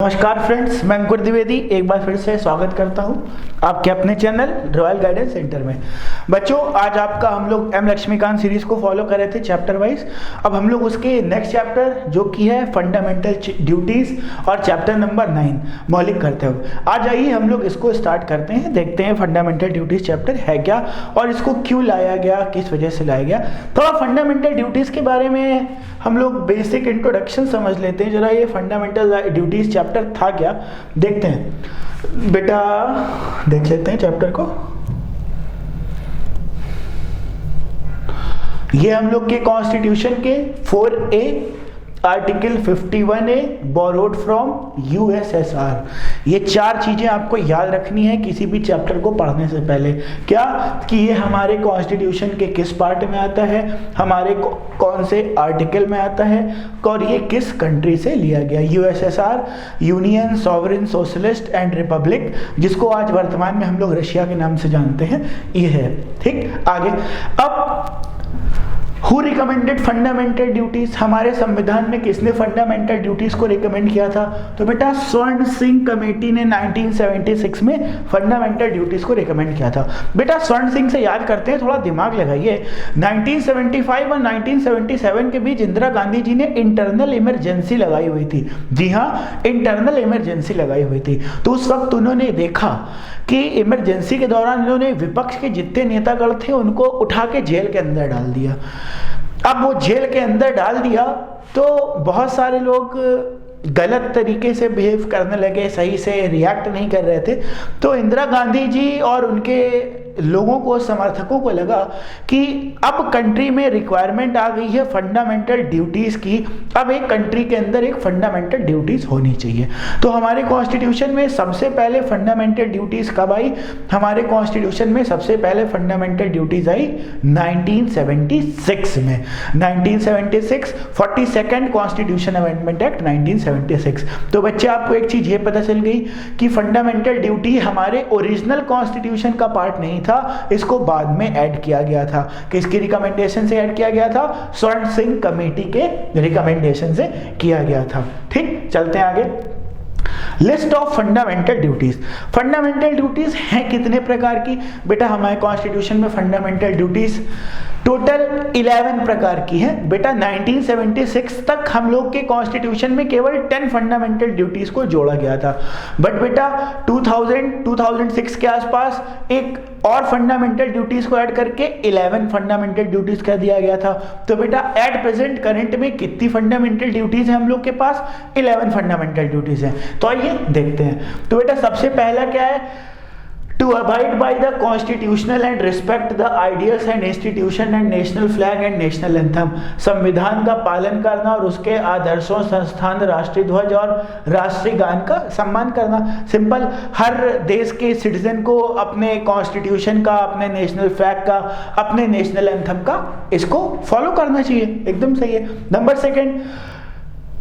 नमस्कार फ्रेंड्स, मैं अंकुर द्विवेदी एक बार फिर से स्वागत करता हूं आपके अपने चैनल रॉयल गाइडेंस सेंटर में। बच्चों, आज आपका हम लोग एम लक्ष्मीकांत सीरीज को फॉलो कर रहे थे चैप्टर वाइज। अब हम लोग उसके नेक्स्ट चैप्टर जो कि है फंडामेंटल ड्यूटीज और चैप्टर नंबर 9 मौलिक कर्तव्य। आज आइए हम लोग इसको स्टार्ट करते हैं, देखते हैं फंडामेंटल ड्यूटीज चैप्टर है क्या और इसको क्यों लाया गया, किस वजह से लाया गया। थोड़ा फंडामेंटल ड्यूटीज के बारे में हम लोग बेसिक इंट्रोडक्शन समझ लेते हैं। जरा ये फंडामेंटल ड्यूटीज चैप्टर था क्या, देखते हैं। बेटा देख लेते हैं चैप्टर को। ये हम लोग के कॉन्स्टिट्यूशन के 4A article 51A borrowed from USSR। ये चार चीजें आपको याद रखनी है किसी भी चैप्टर को पढ़ने से पहले। क्या कि ये हमारे कॉन्स्टिट्यूशन के किस पार्ट में आता है, हमारे कौन से आर्टिकल में आता है और ये किस कंट्री से लिया गया। USSR union sovereign socialist and Republic, जिसको आज वर्तमान में हम लोग रशिया के नाम से जानते हैं, ये है। ठीक, आगे। अब Who recommended fundamental duties? हमारे संविधान में किसने फंडामेंटल ड्यूटीज को रिकमेंड किया था? तो बेटा स्वर्ण सिंह कमेटी ने 1976 में फंडामेंटल ड्यूटीज को रिकमेंड किया था। बेटा स्वर्ण सिंह से याद करते हैं, थोड़ा दिमाग लगाइए। 1975 और 1977 के बीच इंदिरा गांधी जी ने इंटरनल इमरजेंसी लगाई हुई थी। जी हाँ, इंटरनल इमरजेंसी लगाई हुई थी। तो उस वक्त उन्होंने देखा कि इमरजेंसी के दौरान इन्होंने विपक्ष के जितने नेतागण थे उनको उठा के जेल के अंदर डाल दिया। अब वो जेल के अंदर डाल दिया तो बहुत सारे लोग गलत तरीके से बिहेव करने लगे, सही से रिएक्ट नहीं कर रहे थे। तो इंदिरा गांधी जी और उनके लोगों को, समर्थकों को लगा कि अब कंट्री में रिक्वायरमेंट आ गई है फंडामेंटल ड्यूटीज की। अब एक कंट्री के अंदर एक फंडामेंटल ड्यूटीज होनी चाहिए। तो हमारे कॉन्स्टिट्यूशन में सबसे पहले फंडामेंटल ड्यूटीज कब आई? हमारे कॉन्स्टिट्यूशन में सबसे पहले फंडामेंटल ड्यूटीज आई 1976 में। 1976 42nd कॉन्स्टिट्यूशन अमेंडमेंट एक्ट 1976। तो बच्चे, आपको एक चीज ये पता चल गई कि फंडामेंटल ड्यूटी हमारे ओरिजिनल कॉन्स्टिट्यूशन का पार्ट नहीं था, इसको बाद में ऐड किया गया था। किसकी रिकमेंडेशन से ऐड किया गया था? स्वर्ण सिंह कमेटी के रिकमेंडेशन से किया गया था। ठीक, चलते हैं आगे। List of fundamental duties. Fundamental duties हैं कितने प्रकार की? बेटा हमारे कॉन्स्टिट्यूशन में फंडामेंटल ड्यूटीज टोटल 11 प्रकार की है। बेटा 1976 तक हम लोग के कॉन्स्टिट्यूशन में केवल 10 फंडामेंटल ड्यूटीज को जोड़ा गया था। बट बेटा 2006 के आसपास एक और फंडामेंटल ड्यूटीज को ऐड करके 11 फंडामेंटल ड्यूटीज कर दिया गया था। तो बेटा एट प्रेजेंट करंट में कितनी फंडामेंटल ड्यूटीज है हम लोग के पास? 11 फंडामेंटल ड्यूटीज हैं। तो आइए देखते हैं। तो बेटा सबसे पहला क्या है? To abide by the constitutional and respect the ideals and institution and national flag and national anthem। संविधान का पालन करना और उसके आदर्शों, संस्थान, राष्ट्रीय ध्वज और राष्ट्रीय गान का सम्मान करना। सिंपल, हर देश के सिटीजन को अपने कॉन्स्टिट्यूशन का, अपने नेशनल फ्लैग का, अपने नेशनल एंथम का इसको फॉलो करना चाहिए। एकदम सही है। नंबर 2,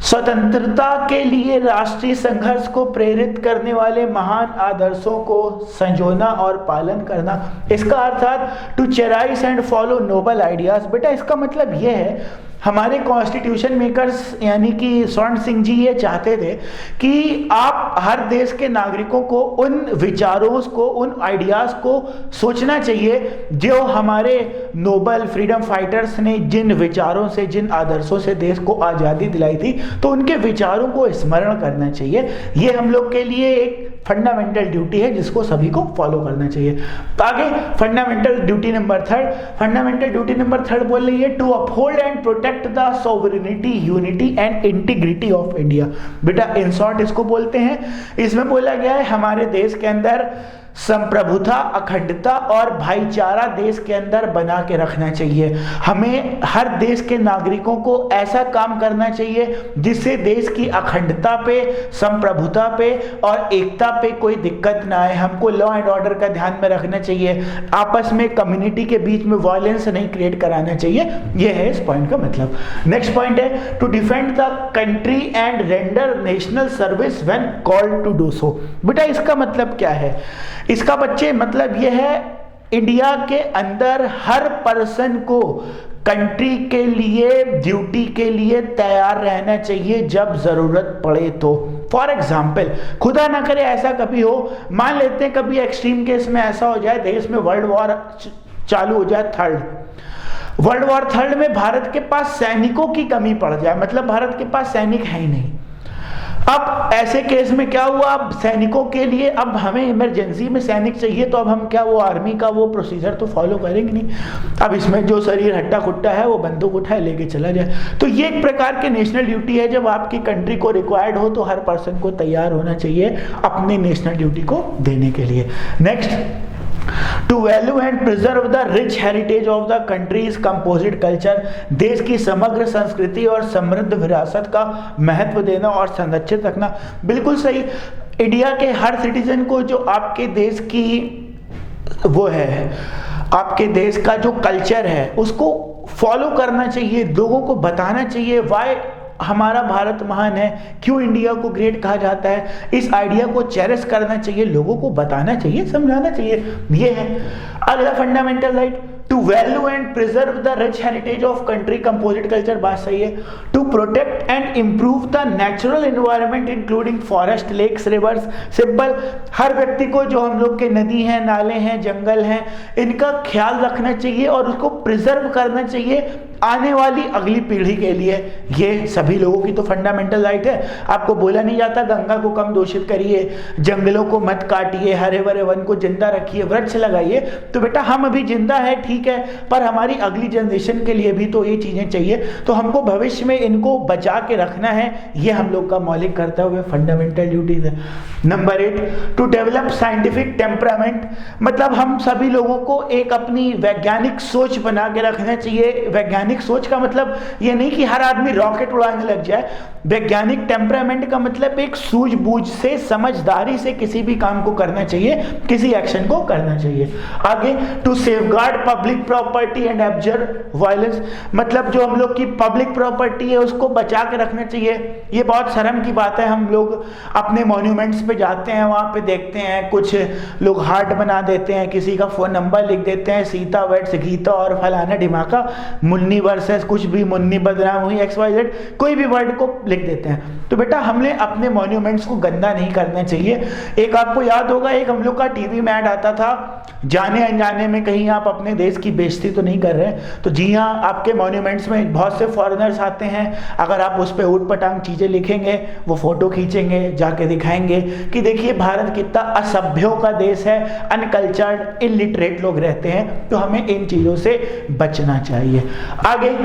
स्वतंत्रता के लिए राष्ट्रीय संघर्ष को प्रेरित करने वाले महान आदर्शों को संजोना और पालन करना। इसका अर्थात to cherish and follow noble ideas. बेटा इसका मतलब यह है, हमारे कॉन्स्टिट्यूशन मेकर्स यानी कि स्वर्ण सिंह जी ये चाहते थे कि आप हर देश के नागरिकों को उन विचारों को, उन आइडियाज को सोचना चाहिए जो हमारे नोबल फ्रीडम फाइटर्स ने जिन विचारों से, जिन आदर्शों से देश को आज़ादी दिलाई थी, तो उनके विचारों को स्मरण करना चाहिए। ये हम लोग के लिए एक फंडामेंटल ड्यूटी है जिसको सभी को फॉलो करना चाहिए। तो आगे fundamental duty number 3। Fundamental duty number 3 बोल रही है to uphold and protect the sovereignty, unity and integrity of India. बेटा इन शॉर्ट इसको बोलते हैं, इसमें बोला गया है हमारे देश के अंदर संप्रभुता, अखंडता और भाईचारा देश के अंदर बना के रखना चाहिए। हमें हर देश के नागरिकों को ऐसा काम करना चाहिए जिससे देश की अखंडता पे, संप्रभुता पे और एकता पे कोई दिक्कत ना आए। हमको लॉ एंड ऑर्डर का ध्यान में रखना चाहिए, आपस में कम्युनिटी के बीच में वायलेंस नहीं क्रिएट कराना चाहिए। यह है इस पॉइंट का मतलब। नेक्स्ट पॉइंट है to defend the country and render national service when called to do so. बेटा इसका मतलब क्या है? इसका बच्चे मतलब यह है, इंडिया के अंदर हर पर्सन को कंट्री के लिए, ड्यूटी के लिए तैयार रहना चाहिए जब जरूरत पड़े तो। फॉर एग्जाम्पल, खुदा ना करे ऐसा कभी हो, मान लेते हैं कभी एक्सट्रीम केस में ऐसा हो जाए देश में वर्ल्ड वॉर चालू हो जाए, वर्ल्ड वॉर थर्ड में भारत के पास सैनिकों की कमी पड़ जाए, मतलब भारत के पास सैनिक है ही नहीं। अब ऐसे केस में क्या हुआ, अब सैनिकों के लिए अब हमें इमरजेंसी में सैनिक चाहिए, तो अब हम क्या वो आर्मी का वो प्रोसीजर तो फॉलो करेंगे नहीं। अब इसमें जो शरीर हट्टा खुट्टा है वो बंदूक उठाए लेके चला जाए। तो ये एक प्रकार की नेशनल ड्यूटी है, जब आपकी कंट्री को रिक्वायर्ड हो तो हर पर्सन को तैयार होना चाहिए अपनी नेशनल ड्यूटी को देने के लिए। Next, to value and preserve the rich heritage of the country's composite culture, देश की समग्र संस्कृति और समृद्ध विरासत का महत्व देना और संरक्षित रखना। बिल्कुल सही, इंडिया के हर सिटीजन को जो आपके देश की वो है, आपके देश का जो कल्चर है उसको फॉलो करना चाहिए, लोगों को बताना चाहिए वाई हमारा भारत महान है, क्यों इंडिया को ग्रेट कहा जाता है। इस आइडिया को चेरिश करना चाहिए, लोगों को बताना चाहिए, समझाना चाहिए। ये है अगला fundamental right, to value and preserve the rich heritage of country composite culture, बात सही है। To protect and improve the natural environment including forest, lakes, rivers, simple, हर व्यक्ति को जो हम लोग के नदी हैं, नाले हैं, जंगल हैं, इनका ख्याल रखना चाहिए और उसको प्रिजर्व करना चाहिए आने वाली अगली पीढ़ी के लिए। ये सभी लोगों की तो फंडामेंटल राइट है। आपको बोला नहीं जाता गंगा को कम दूषित करिए, जंगलों को मत काटिए, हरे भरे वन को जिंदा रखिए, वृक्ष लगाइए। तो बेटा हम अभी जिंदा है ठीक है, पर हमारी अगली जनरेशन के लिए भी तो ये चीजें चाहिए, तो हमको भविष्य में इनको बचा के रखना है। ये हम लोग का मौलिक कर्तव्य हुए फंडामेंटल ड्यूटीज है। Number 8, to develop scientific temperament, मतलब हम सभी लोगों को एक अपनी वैज्ञानिक सोच बना के रखना चाहिए। वैज्ञानिक सोच का मतलब ये नहीं कि हर आदमी रॉकेट उड़ाने लग जाए। वैज्ञानिक टेम्परामेंट का मतलब एक सूझबूझ से, समझदारी से किसी भी काम को करना चाहिए, किसी एक्शन को करना चाहिए। आगे, to safeguard public property and abjure violence, मतलब जो हम लोग की पब्लिक प्रॉपर्टी है उसको बचा के रखना चाहिए। ये बहुत शर्म की बात है, हम लोग अपने मॉन्यूमेंट्स पे जाते हैं, वहां पे देखते हैं कुछ लोग हार्ट बना देते हैं, किसी का फोन नंबर लिख देते हैं, सीता वेट्स गीता और फलाना ढिमाका, मुन्नी वर्सेस कुछ भी, मुन्नी बदनाम हुई, XYZ, कोई भी वर्ड को लिख देते हैं। तो बेटा हमने अपने मॉन्यूमेंट्स को गंदा नहीं करना चाहिए। एक आपको याद होगा, एक हम लोग का टीवी में ऐड आता था, जाने अनजाने में कहीं आप अपने देश की बेइज्जती तो नहीं कर रहे। तो जी हाँ, आपके मॉन्यूमेंट्स में बहुत से फॉरेनर्स आते हैं, अगर आप उस पर ऊट पटांग चीजें लिखेंगे, वो फोटो खींचेंगे, जाके दिखाएंगे कि देखिए भारत कितना असभ्यों का देश है, अनकल्चर्ड, इलिटरेट लोग रहते हैं। तो हमें इन चीजों से बचना चाहिए। आगे,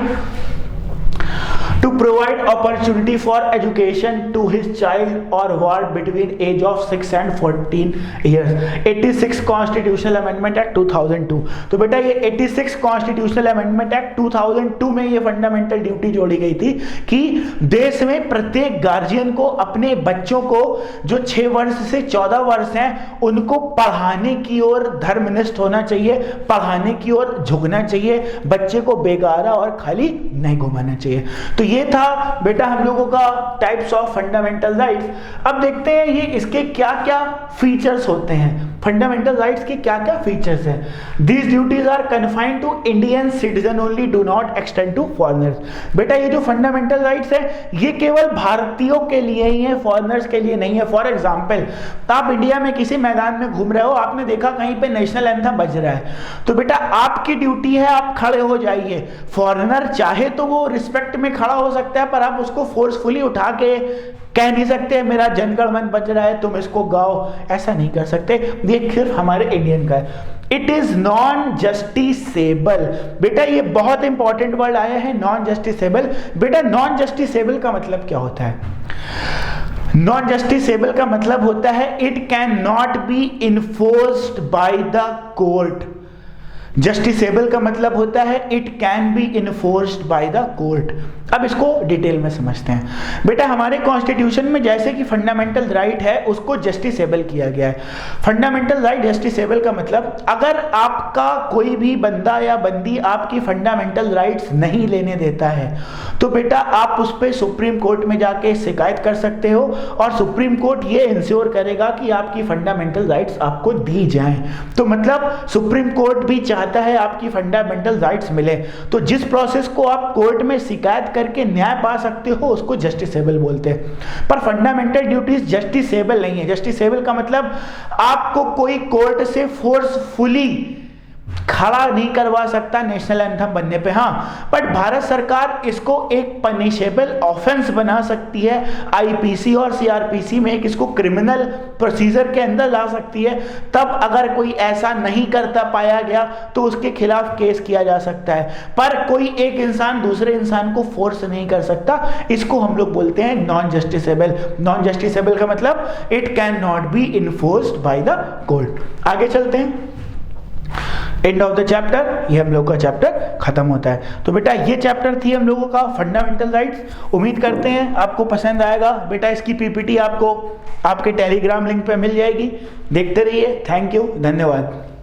to provide opportunity for education to his child or ward between age of 6 and 14 years, 86 Constitutional Amendment Act 2002। तो बेटा ये 86 Constitutional Amendment Act 2002 में ये फंडामेंटल ड्यूटी जोड़ी गई थी कि देश में प्रत्येक गार्जियन को अपने बच्चों को जो 6 वर्ष से 14 वर्ष हैं उनको पढ़ाने की ओर धर्मनिष्ठ होना चाहिए, पढ़ाने की ओर झुकना चाहिए, बच्चे को बेगारा और खाली नहीं घुमाना चाहिए। तो ये था बेटा हम लोगों का टाइप्स ऑफ फंडामेंटल राइट्स। अब देखते हैं ये इसके क्या क्या फीचर्स होते हैं, फंडामेंटल राइट्स के क्या क्या फीचर्स हैं। These duties are confined to Indian citizen only, do not extend to foreigners. बेटा ये जो फंडामेंटल राइट्स है ये केवल भारतीयों के लिए ही है, फॉरेनर्स के लिए नहीं है। फॉर एग्जाम्पल, आप इंडिया में किसी मैदान में घूम रहे हो, आपने देखा कहीं पे नेशनल एंथम बज रहा है, तो बेटा आपकी ड्यूटी है आप खड़े हो जाइए। फॉरेनर चाहे तो वो रिस्पेक्ट में खड़ा हो सकता है, पर आप उसको फोर्सफुली उठा के कह नहीं सकते मेरा जनगण मन बज रहा है तुम इसको गाओ, ऐसा नहीं कर सकते। ये सिर्फ हमारे इंडियन का है। इट इज नॉन जस्टिसेबल, बेटा ये बहुत इंपॉर्टेंट वर्ड आया है, नॉन जस्टिसेबल। बेटा नॉन जस्टिसेबल का मतलब क्या होता है? नॉन जस्टिसेबल का मतलब होता है it can not be enforced by the court. Justiciable का मतलब होता है it can be enforced by the court. अब इसको डिटेल में समझते हैं। बेटा हमारे कॉन्स्टिट्यूशन में जैसे कि फंडामेंटल राइट है उसको जस्टिसेबल किया गया है। फंडामेंटल राइट जस्टिसेबल का मतलब अगर आपका कोई भी बंदा या बंदी आपकी फंडामेंटल राइट्स नहीं लेने देता है तो बेटा आप उस पर सुप्रीम कोर्ट में जाके शिकायत कर सकते हो और सुप्रीम कोर्ट ये इंश्योर करेगा कि आपकी फंडामेंटल राइट्स आपको दी जाएं। तो मतलब सुप्रीम कोर्ट भी चाहे चाहता है आपकी फंडामेंटल राइट्स मिले, तो जिस प्रोसेस को आप कोर्ट में शिकायत करके न्याय पा सकते हो उसको जस्टिसेबल बोलते हैं। पर फंडामेंटल ड्यूटीज जस्टिसेबल नहीं है। जस्टिसेबल का मतलब आपको कोई कोर्ट से फोर्सफुली खड़ा नहीं करवा सकता नेशनल एंथम बनने पे। हाँ, बट भारत सरकार इसको एक पनिशेबल ऑफेंस बना सकती है, आईपीसी और सीआरपीसी में एक इसको क्रिमिनल प्रोसीजर के अंदर ला सकती है। तब अगर कोई ऐसा नहीं करता पाया गया तो उसके खिलाफ केस किया जा सकता है, पर कोई एक इंसान दूसरे इंसान को फोर्स नहीं कर सकता। इसको हम लोग बोलते हैं नॉन जस्टिसेबल। नॉन जस्टिसेबल का मतलब it can not be enforced by the court. आगे चलते हैं, एंड ऑफ द चैप्टर, ये हम लोग का चैप्टर खत्म होता है। तो बेटा ये चैप्टर थी हम लोगों का फंडामेंटल राइट्स। उम्मीद करते हैं आपको पसंद आएगा। बेटा इसकी पीपीटी आपको आपके टेलीग्राम लिंक पे मिल जाएगी, देखते रहिए। थैंक यू, धन्यवाद।